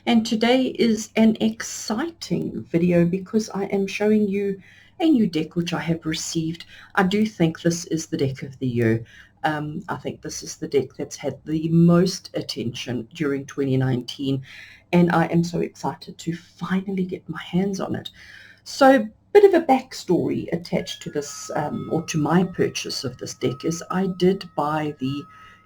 And today is an exciting video because I am showing you a new deck which I have received. I do think this is the deck of the year. I think this is the deck that's had the most attention during 2019, and I am so excited to finally get my hands on it. So, bit of a backstory attached to this, or to my purchase of this deck, is I did buy the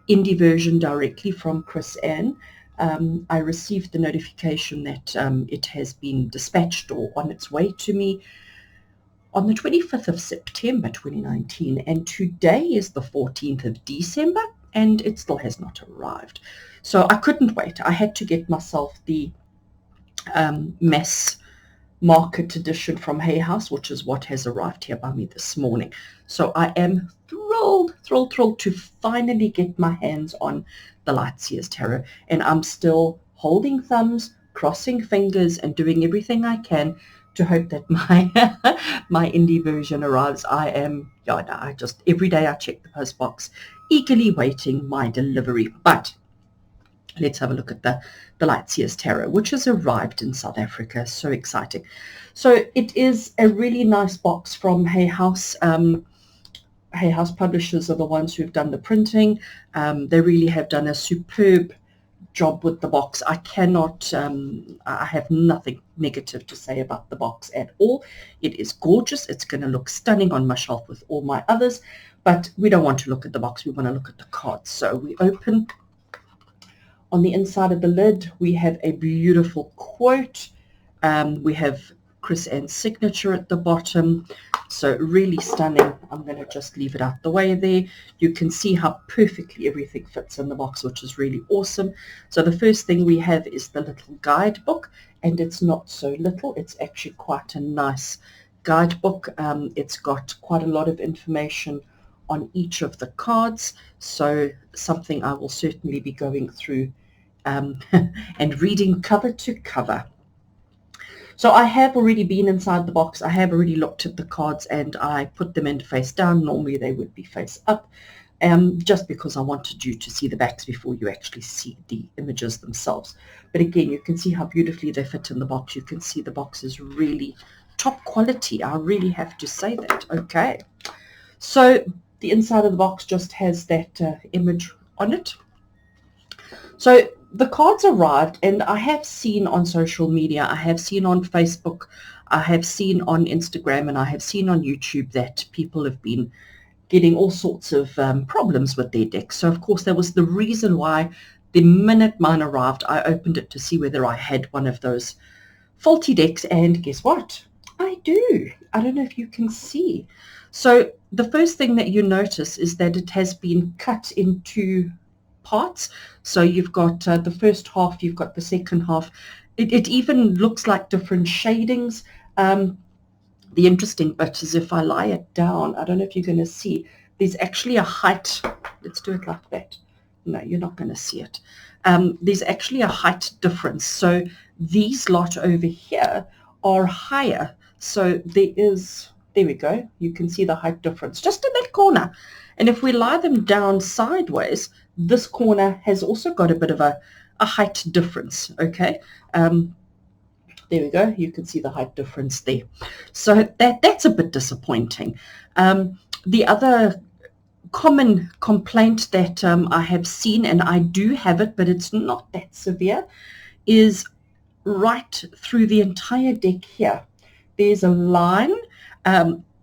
indie version directly from Chris Ann. I received the notification that it has been dispatched or on its way to me on the 25th of September 2019, and today is the 14th of December, and it still has not arrived. So I couldn't wait. I had to get myself the mass market edition from HayHouse, which is what has arrived here by me this morning. So I am thrilled to finally get my hands on the Light Seers Tarot, and I'm still holding thumbs, crossing fingers, and doing everything I can to hope that my my indie version arrives. I just every day I check the post box, eagerly waiting my delivery. But let's have a look at the Light Seers Tarot, which has arrived in South Africa. So exciting. So it is a really nice box from HayHouse. HayHouse publishers are the ones who've done the printing. They really have done a superb job with the box. I have nothing negative to say about the box at all. It is gorgeous. It's going to look stunning on my shelf with all my others, but we don't want to look at the box. We want to look at the cards. So we open. On the inside of the lid, we have a beautiful quote. We have Chris Ann's signature at the bottom. So really stunning. I'm going to just leave it out the way there. You can see how perfectly everything fits in the box, which is really awesome. So the first thing we have is the little guidebook, and it's not so little. It's actually quite a nice guidebook. It's got quite a lot of information on each of the cards. So something I will certainly be going through and reading cover to cover. So I have already been inside the box. I have already looked at the cards and I put them in face down. Normally they would be face up, just because I wanted you to see the backs before you actually see the images themselves. But again, you can see how beautifully they fit in the box. You can see the box is really top quality. I really have to say that. Okay. So the inside of the box just has that image on it. So the cards arrived, and I have seen on social media, I have seen on Facebook, I have seen on Instagram, and I have seen on YouTube that people have been getting all sorts of problems with their decks. So of course that was the reason why the minute mine arrived, I opened it to see whether I had one of those faulty decks, and guess what? I do. I don't know if you can see. So the first thing that you notice is that it has been cut into parts. So you've got the first half, you've got the second half. It even looks like different shadings. The interesting bit is if I lie it down, I don't know if you're going to see, there's actually a height. Let's do it like that. No, you're not going to see it. There's actually a height difference. So these lot over here are higher. So there we go. You can see the height difference just in that corner. And if we lie them down sideways, this corner has also got a bit of a height difference, okay? There we go. You can see the height difference there. So that's a bit disappointing. The other common complaint that I have seen, and I do have it, but it's not that severe, is right through the entire deck here. There's a line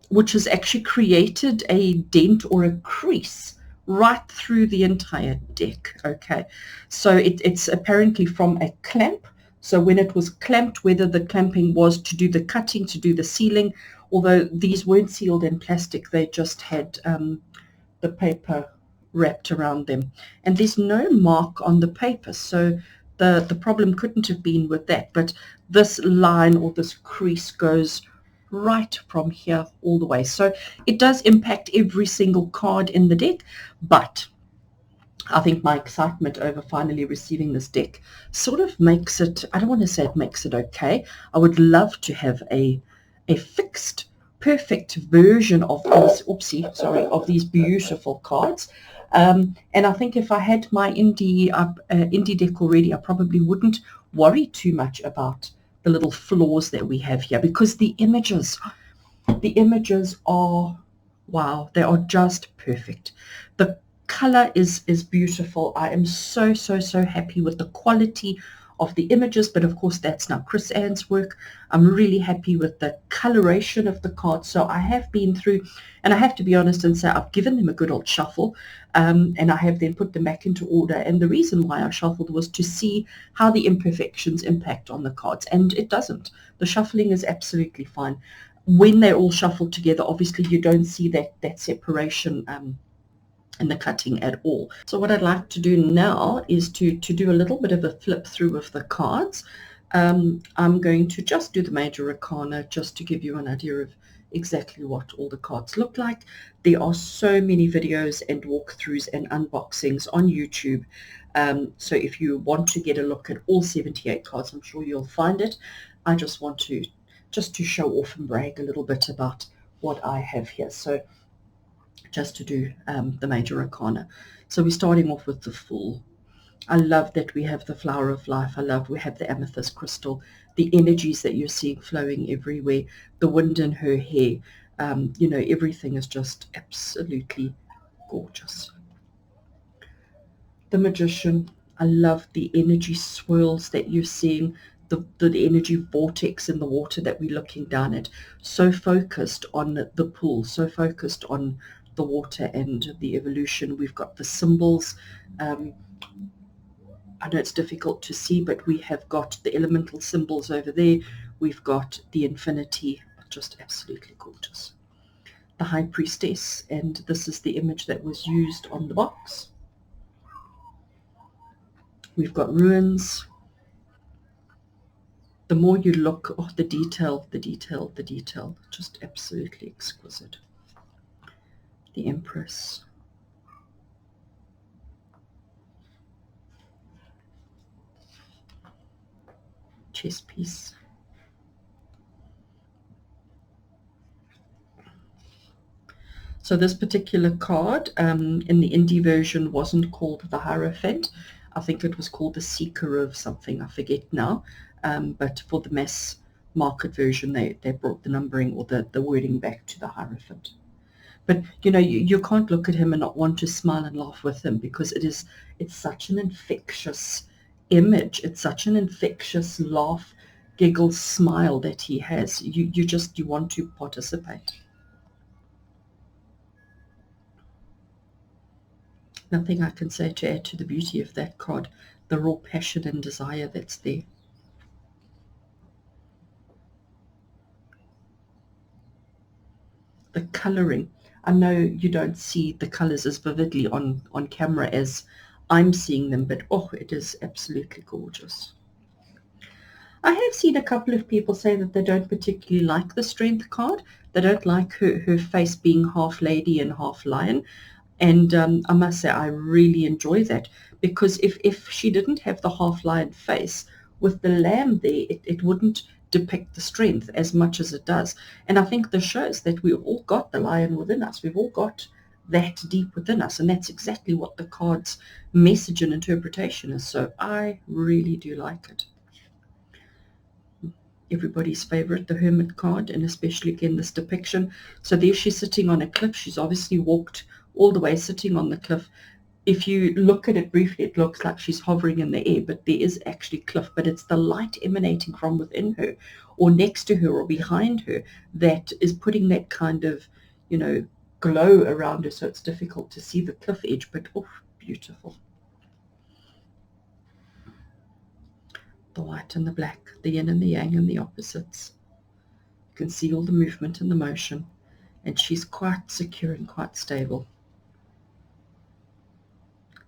which has actually created a dent or a crease right through the entire deck. Okay, so it's apparently from a clamp. So when it was clamped, whether the clamping was to do the cutting, to do the sealing, although these weren't sealed in plastic, they just had the paper wrapped around them, and there's no mark on the paper, so the problem couldn't have been with that. But this line or this crease goes right from here all the way, so it does impact every single card in the deck. But I think my excitement over finally receiving this deck sort of makes it, I don't want to say it makes it okay. I would love to have a fixed, perfect version of these, of these beautiful cards. And I think if I had my indie deck already, I probably wouldn't worry too much about the little flaws that we have here, because the images are, wow, they are just perfect. The color is beautiful. I am so happy with the quality of the images, but of course that's now Chris Ann's work. I'm really happy with the coloration of the cards. So I have been through, and I have to be honest and say I've given them a good old shuffle, and I have then put them back into order. And the reason why I shuffled was to see how the imperfections impact on the cards, and it doesn't. The shuffling is absolutely fine. When they're all shuffled together, obviously you don't see that separation in the cutting at all. So what I'd like to do now is to do a little bit of a flip through of the cards. I'm going to just do the major arcana just to give you an idea of exactly what all the cards look like. There are so many videos and walkthroughs and unboxings on YouTube. So if you want to get a look at all 78 cards, I'm sure you'll find it. I just want to show off and brag a little bit about what I have here. So just to do the major arcana. So we're starting off with the Fool. I love that we have the Flower of Life. I love we have the amethyst crystal, the energies that you're seeing flowing everywhere, the wind in her hair. You know, everything is just absolutely gorgeous. The Magician. I love the energy swirls that you're seeing, the energy vortex in the water that we're looking down at. So focused on the pool, so focused on the water and the evolution. We've got the symbols. I know it's difficult to see, but we have got the elemental symbols over there. We've got the infinity, just absolutely gorgeous. The High Priestess, and this is the image that was used on the box. We've got ruins. The more you look, oh, the detail, just absolutely exquisite. The Empress. Chess piece. So this particular card in the indie version wasn't called the Hierophant. I think it was called the Seeker of something. I forget now. But for the mass market version, they brought the numbering or the wording back to the Hierophant. But you know, you can't look at him and not want to smile and laugh with him, because it's such an infectious image. It's such an infectious laugh, giggle, smile that he has. You want to participate. Nothing I can say to add to the beauty of that card, the raw passion and desire that's there. The coloring. I know you don't see the colors as vividly on camera as I'm seeing them, but oh, it is absolutely gorgeous. I have seen a couple of people say that they don't particularly like the Strength card. They don't like her face being half lady and half lion. And I must say, I really enjoy that, because if she didn't have the half lion face with the lamb there, it wouldn't depict the strength as much as it does. And I think this shows that we've all got the lion within us. We've all got that deep within us. And that's exactly what the card's message and interpretation is. So I really do like it. Everybody's favorite, the Hermit card, and especially again this depiction. So there she's sitting on a cliff. She's obviously walked all the way sitting on the cliff. If you look at it briefly, it looks like she's hovering in the air, but there is actually cliff, but it's the light emanating from within her or next to her or behind her that is putting that kind of, you know, glow around her, so it's difficult to see the cliff edge, but oh, beautiful. The white and the black, the yin and the yang and the opposites. You can see all the movement and the motion, and she's quite secure and quite stable.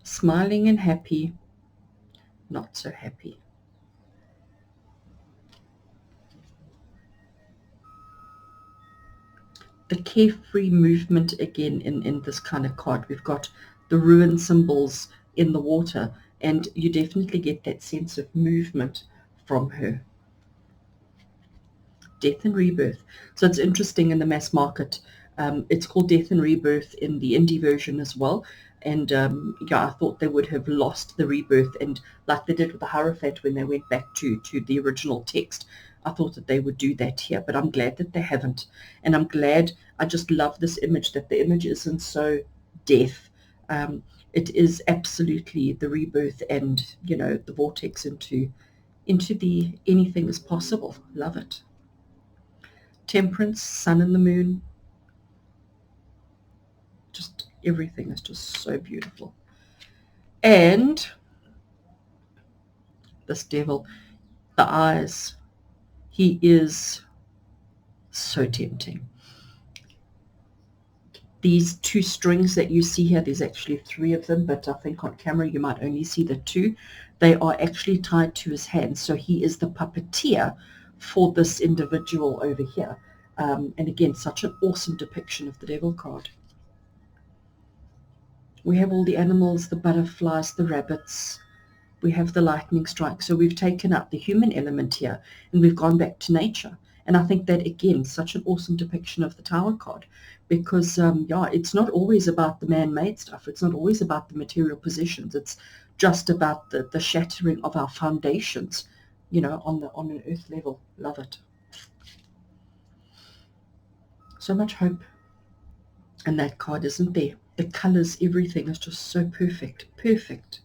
Smiling and happy, not so happy. The carefree movement again in this kind of card. We've got the ruin symbols in the water, and you definitely get that sense of movement from her. Death and Rebirth. So it's interesting in the mass market. It's called Death and Rebirth in the indie version as well. And yeah, I thought they would have lost the rebirth, and like they did with the Hierophant when they went back to the original text, I thought that they would do that here, but I'm glad that they haven't. And I'm glad, I just love this image, that the image isn't so death. It is absolutely the rebirth and, you know, the vortex into the anything is possible. Love it. Temperance, sun and the moon. Just everything is just so beautiful. And this devil, the eyes, he is so tempting. These two strings that you see here, there's actually 3 of them, but I think on camera you might only see the 2. They are actually tied to his hands, so he is the puppeteer for this individual over here. And again, such an awesome depiction of the devil card. We have all the animals, the butterflies, the rabbits. We have the lightning strike. So we've taken out the human element here, and we've gone back to nature. And I think that, again, such an awesome depiction of the Tower card, because, yeah, it's not always about the man-made stuff. It's not always about the material possessions. It's just about the shattering of our foundations, you know, on an earth level. Love it. So much hope. And that card isn't there. The colors, everything is just so perfect. Perfect.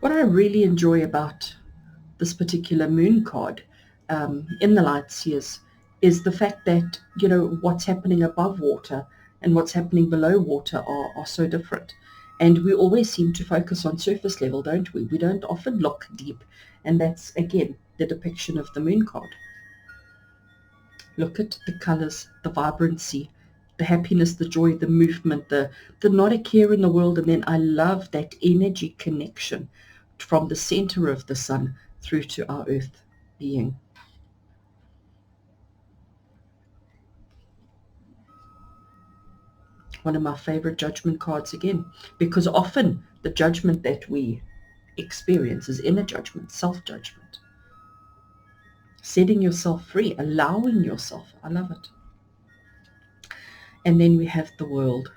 What I really enjoy about this particular moon card in the Light Seers is the fact that, you know, what's happening above water and what's happening below water are so different. And we always seem to focus on surface level, don't we? We don't often look deep. And that's, again, the depiction of the moon card. Look at the colors, the vibrancy, the happiness, the joy, the movement, the not a care in the world. And then I love that energy connection from the center of the sun through to our earth being. One of my favorite judgment cards again, because often the judgment that we experience is inner judgment, self-judgment. Setting yourself free, allowing yourself. I love it. And then we have the world,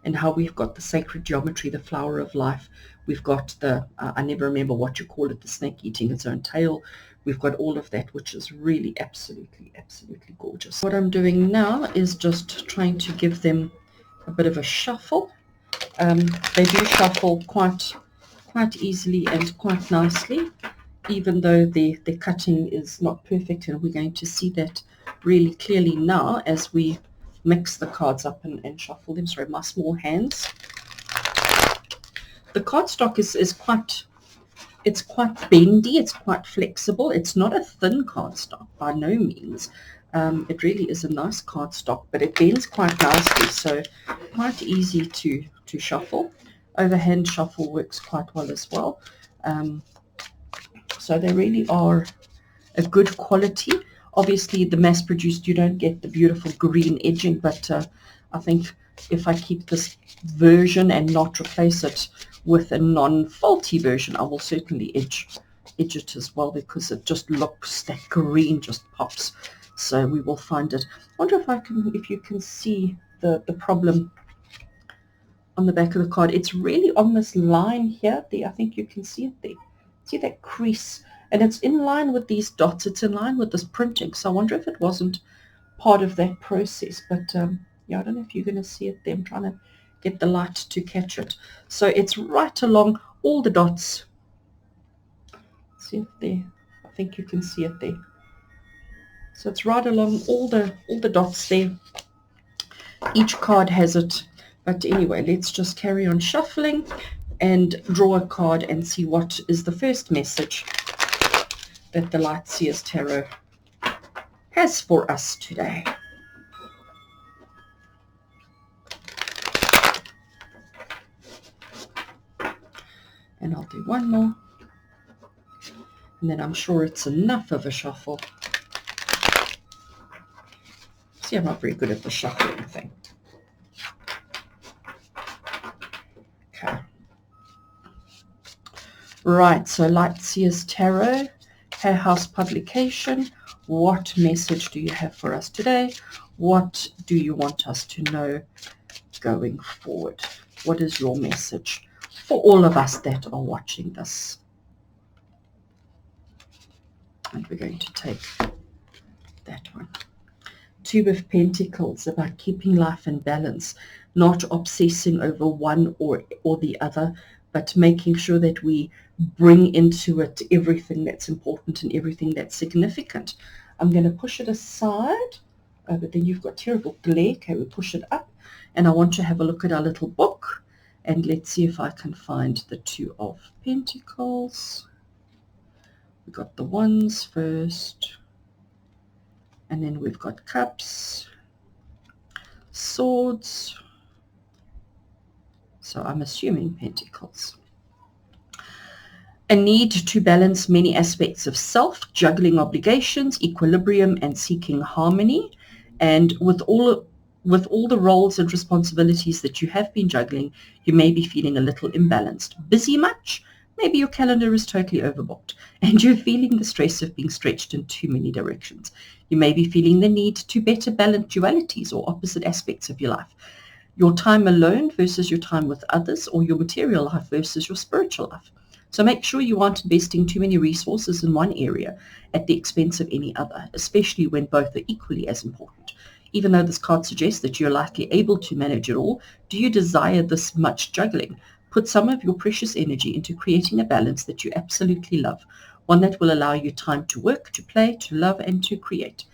and how we've got the sacred geometry, the flower of life. We've got the, I never remember what you call it, the snake eating its own tail. We've got all of that, which is really absolutely, absolutely gorgeous. What I'm doing now is just trying to give them a bit of a shuffle. They do shuffle quite easily and quite nicely, even though the cutting is not perfect, and we're going to see that really clearly now as we mix the cards up and shuffle them. Sorry, my small hands. The cardstock is quite, it's quite bendy, it's quite flexible. It's not a thin cardstock by no means. It really is a nice cardstock, but it bends quite nicely, so quite easy to shuffle. Overhand shuffle works quite well as well. So they really are a good quality. Obviously, the mass-produced, you don't get the beautiful green edging, but I think if I keep this version and not replace it with a non-faulty version, I will certainly edge it as well, because it just looks, that green just pops. So we will find it. I wonder if you can see the problem on the back of the card. It's really on this line here. I think you can see it there. See that crease? And it's in line with these dots. It's in line with this printing. So I wonder if it wasn't part of that process. But yeah, I don't know if you're going to see it there. I'm trying to get the light to catch it. So it's right along all the dots. See it there? I think you can see it there. So it's right along all the dots there. Each card has it. But anyway, let's just carry on shuffling and draw a card and see what is the first message that the Light Seers Tarot has for us today. And I'll do one more. And then I'm sure it's enough of a shuffle. See, I'm not very good at the shuffling thing. Okay. Right, so Light Seers Tarot, HayHouse publication. What message do you have for us today? What do you want us to know going forward? What is your message for all of us that are watching this? And we're going to take that one. Two of Pentacles, about keeping life in balance, not obsessing over one or the other, but making sure that we bring into it everything that's important and everything that's significant. I'm going to push it aside, but then you've got terrible glare. Okay, we push it up, and I want to have a look at our little book, and let's see if I can find the Two of Pentacles. We got the Wands first, and then we've got Cups, Swords, so I'm assuming Pentacles. A need to balance many aspects of self, juggling obligations, equilibrium, and seeking harmony. And with all the roles and responsibilities that you have been juggling, you may be feeling a little imbalanced. Busy much? Maybe your calendar is totally overbooked and you're feeling the stress of being stretched in too many directions. You may be feeling the need to better balance dualities or opposite aspects of your life. Your time alone versus your time with others, or your material life versus your spiritual life. So make sure you aren't investing too many resources in one area at the expense of any other, especially when both are equally as important. Even though this card suggests that you're likely able to manage it all, do you desire this much juggling? Put some of your precious energy into creating a balance that you absolutely love, one that will allow you time to work, to play, to love, and to create.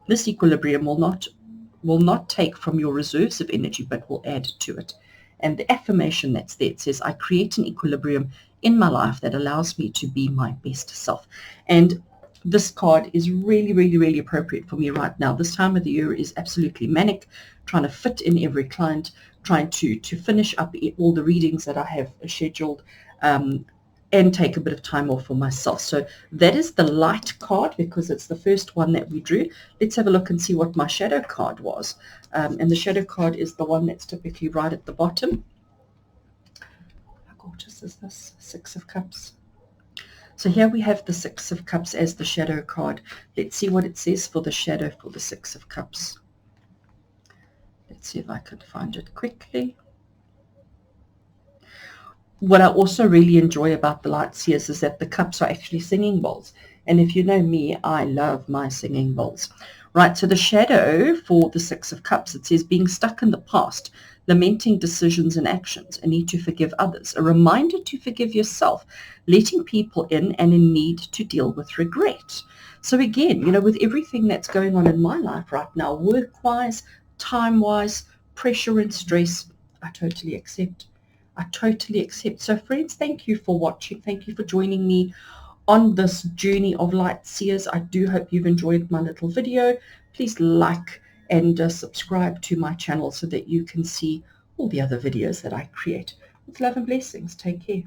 This equilibrium will not take from your reserves of energy, but will add to it. And the affirmation that's there, it says, I create an equilibrium in my life that allows me to be my best self. And this card is really, really, really appropriate for me right now. This time of the year is absolutely manic, trying to fit in every client, trying to finish up all the readings that I have scheduled, and take a bit of time off for myself. So that is the light card because it's the first one that we drew. Let's have a look and see what my shadow card was. And the shadow card is the one that's typically right at the bottom. How gorgeous is this? Six of Cups. So here we have the Six of Cups as the shadow card. Let's see what it says for the shadow for the Six of Cups. Let's see if I can find it quickly. What I also really enjoy about the Light Seers is that the cups are actually singing bowls. And if you know me, I love my singing bowls. Right, so the shadow for the Six of Cups, it says being stuck in the past, lamenting decisions and actions, a need to forgive others, a reminder to forgive yourself, letting people in, and a need to deal with regret. So again, with everything that's going on in my life right now, work-wise, time-wise, pressure and stress, I totally accept. So friends, thank you for watching. Thank you for joining me on this journey of Light Seers. I do hope you've enjoyed my little video. Please like and subscribe to my channel so that you can see all the other videos that I create. With love and blessings. Take care.